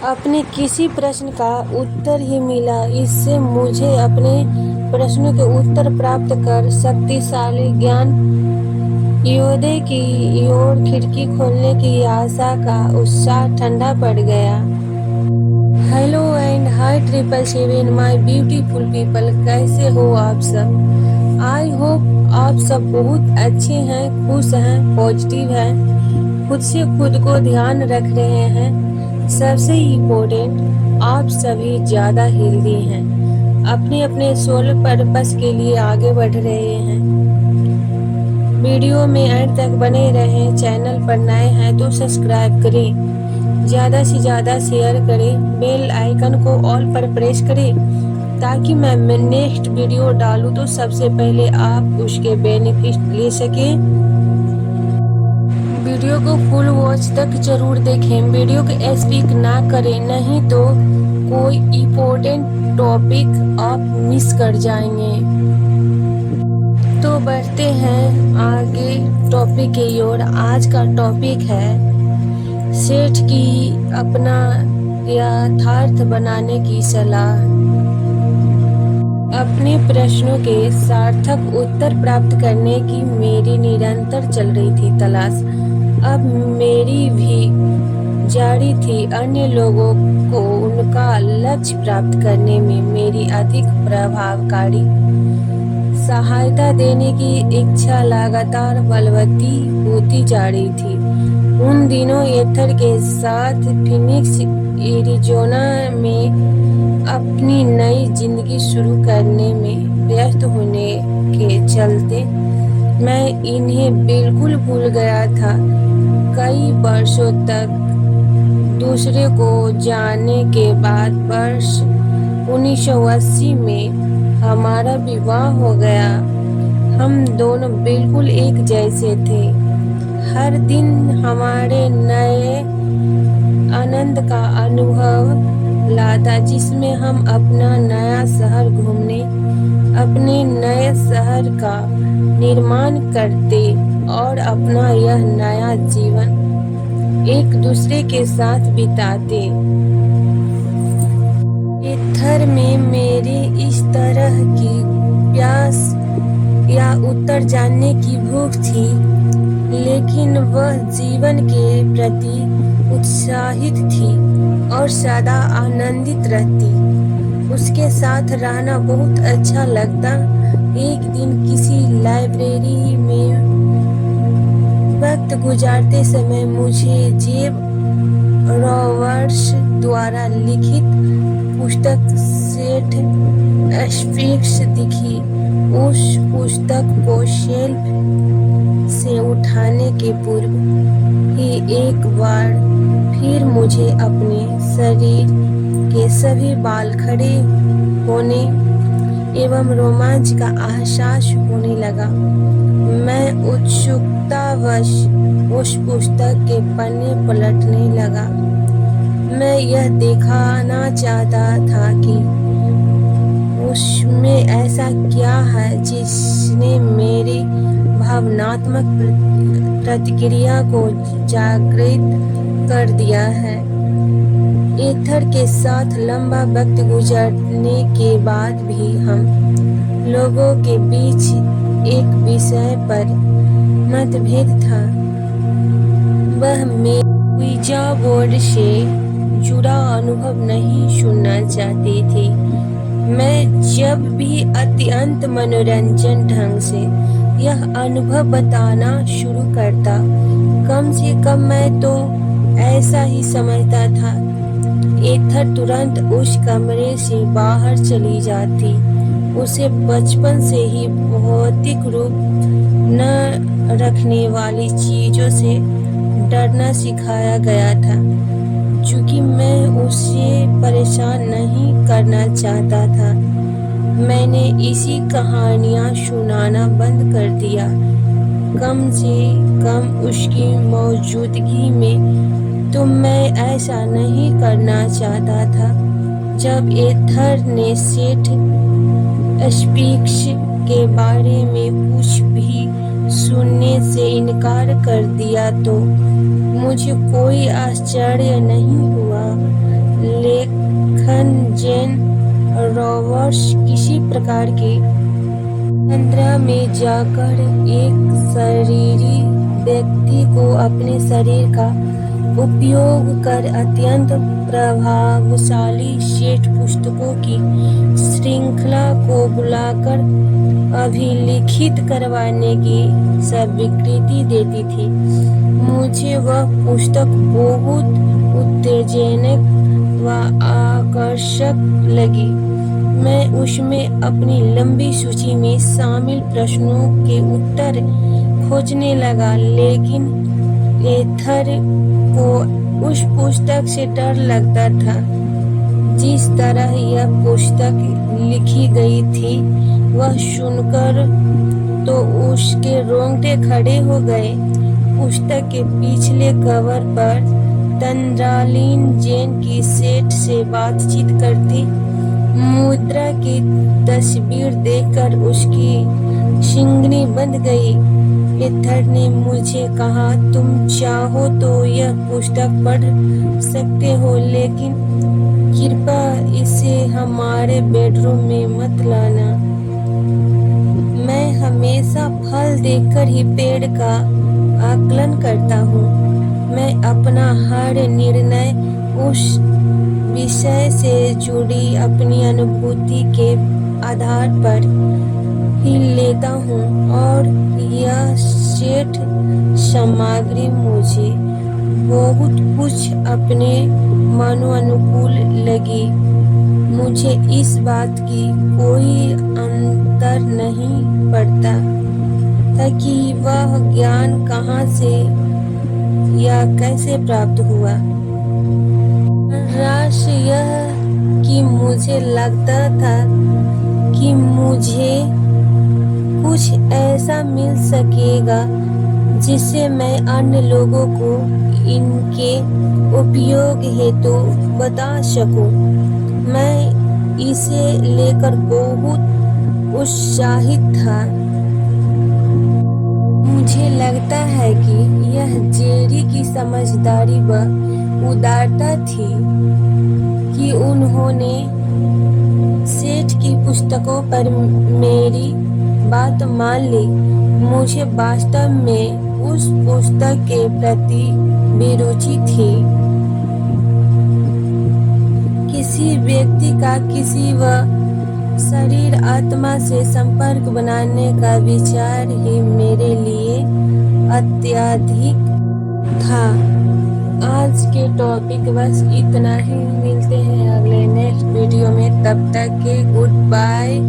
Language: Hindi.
अपने किसी प्रश्न का उत्तर ही मिला। इससे मुझे अपने प्रश्नों के उत्तर प्राप्त कर शक्तिशाली ज्ञान योदय की ओर खिड़की खोलने की आशा का उत्साह ठंडा पड़ गया। Hello and hi 777 my beautiful people, कैसे हो आप सब? आई होप आप सब बहुत अच्छे हैं, खुश हैं, पॉजिटिव हैं, खुद से खुद को ध्यान रख रहे हैं। सबसे इम्पोर्टेंट, आप सभी ज़्यादा हेल्दी हैं, अपने अपने सोल पर्पस के लिए आगे बढ़ रहे हैं। वीडियो में एंड तक बने रहें। चैनल पर नए हैं तो सब्सक्राइब करें, ज़्यादा से ज़्यादा शेयर करें, बेल आइकन को ऑल पर प्रेस करें ताकि मैं नेक्स्ट वीडियो डालूं तो सबसे पहले आप उसके बेनिफिट ले सकें। वीडियो को फुल वॉच तक जरूर देखें, वीडियो को स्किप ना करें, नहीं तो कोई इम्पोर्टेंट टॉपिक आप मिस कर जाएंगे। तो बढ़ते हैं आगे टॉपिक की ओर। आज का टॉपिक है सेठ की अपना यथार्थ बनाने की सलाह। अपने प्रश्नों के सार्थक उत्तर प्राप्त करने की मेरी निरंतर चल रही थी तलाश। अब मेरी भी जारी थी अन्य लोगों को उनका लक्ष्य प्राप्त करने में मेरी अधिक प्रभावकारी सहायता देने की इच्छा लगातार बलवती होती जा रही थी। उन दिनों एथर के साथ फिनिक्स एरिज़ोना में अपनी नई जिंदगी शुरू करने में व्यस्त होने के चलते मैं इन्हें बिल्कुल भूल गया था। कई वर्षों तक दूसरे को जानने के बाद वर्ष 1980 में हमारा विवाह हो गया। हम दोनों बिल्कुल एक जैसे थे। हर दिन हमारे नए आनंद का अनुभव लाता, जिसमें हम अपना नया शहर घूमने, अपने नए शहर का निर्माण करते और अपना यह नया जीवन एक दूसरे के साथ बिताते। एथर में मेरी इस तरह की प्यास या उत्तर जानने की भूख थी, लेकिन वह जीवन के प्रति उत्साहित थी और सदा आनंदित रहती। उसके साथ रहना बहुत अच्छा लगता। एक दिन किसी लाइब्रेरी में वक्त गुजारते समय मुझे जेब रॉबर्ट्स द्वारा लिखित पुस्तक सेठ स्फिंक्स दिखी। उस पुस्तक को शेल्फ से उठाने के पूर्व ही एक बार फिर मुझे अपने शरीर के सभी बाल खड़े होने एवं रोमांच का एहसास होने लगा। मैं उत्सुकतावश उस पुस्तक के पन्ने पलटने लगा। मैं यह दिखाना चाहता था कि उसमें ऐसा क्या है जिसने मेरी भावनात्मक प्रतिक्रिया को जागृत कर दिया है। एथर के साथ लंबा वक्त गुजरने के बाद भी हम लोगों के बीच एक विषय पर मतभेद था। वह वीजा बोर्ड से जुड़ा अनुभव नहीं सुनना चाहती थी। मैं जब भी अत्यंत मनोरंजन ढंग से यह अनुभव बताना शुरू करता, कम से कम मैं तो ऐसा ही समझता था, एथर तुरंत उस कमरे से बाहर चली जाती। उसे बचपन से ही भौतिक रूप न रखने वाली चीजों से डरना सिखाया गया था। चूंकि मैं उसे परेशान नहीं करना चाहता था, मैंने इसी कहानियाँ सुनाना बंद कर दिया। कम से कम उसकी मौजूदगी में तो मैं ऐसा नहीं करना चाहता था। जब एथर ने सेठ स्फिंक्स के बारे में कुछ भी सुनने से इनकार कर दिया तो मुझे कोई आश्चर्य नहीं हुआ। प्रकार के तंत्र में जाकर एक शरीरी व्यक्ति को अपने शरीर का उपयोग कर अत्यंत प्रभावशाली सेठ पुस्तकों की श्रृंखला को बुलाकर अभिलिखित करवाने की स्वीकृति देती थी। मुझे वह पुस्तक बहुत उत्तेजनक व आकर्षक लगी। मैं उसमें अपनी लंबी सूची में शामिल प्रश्नों के उत्तर खोजने लगा, लेकिन एथर को उस पुस्तक से डर लगता था। जिस तरह यह पुस्तक लिखी गई थी वह सुनकर तो उसके रोंगटे खड़े हो गए। पुस्तक के पिछले कवर पर तंद्रालीन जेन की सेठ से बातचीत करती मुद्रा की तस्वीर देखकर उसकी शिंगनी बंध गई। एथर ने मुझे कहा, तुम चाहो तो यह पुस्तक पढ़ सकते हो, लेकिन कृपया इसे हमारे बेडरूम में मत लाना। मैं हमेशा फल देखकर ही पेड़ का आकलन करता हूँ। मैं अपना हर निर्णय उस विषय से जुड़ी अपनी अनुभूति के आधार पर ही लेता हूँ और यह सेठ सामग्री मुझे बहुत कुछ अपने मनोनुकूल लगी। मुझे इस बात की कोई अंतर नहीं पड़ता था कि वह ज्ञान कहाँ से या कैसे प्राप्त हुआ। राश यह कि मुझे लगता था कि मुझे कुछ ऐसा मिल सकेगा जिससे मैं अन्य लोगों को इनके उपयोग हेतु बता सकूं। मैं इसे लेकर बहुत उत्साहित था। मुझे लगता है कि यह जेरी की समझदारी व उदारता थी कि उन्होंने सेठ की पुस्तकों पर मेरी बात मान ली। मुझे वास्तव में उस पुस्तक के प्रति बेरुचि थी। किसी व्यक्ति का किसी व शरीर आत्मा से संपर्क बनाने का विचार ही मेरे लिए अत्यधिक था। आज के टॉपिक बस इतना ही। मिलते हैं अगले नेक्स्ट वीडियो में, तब तक के गुड बाय।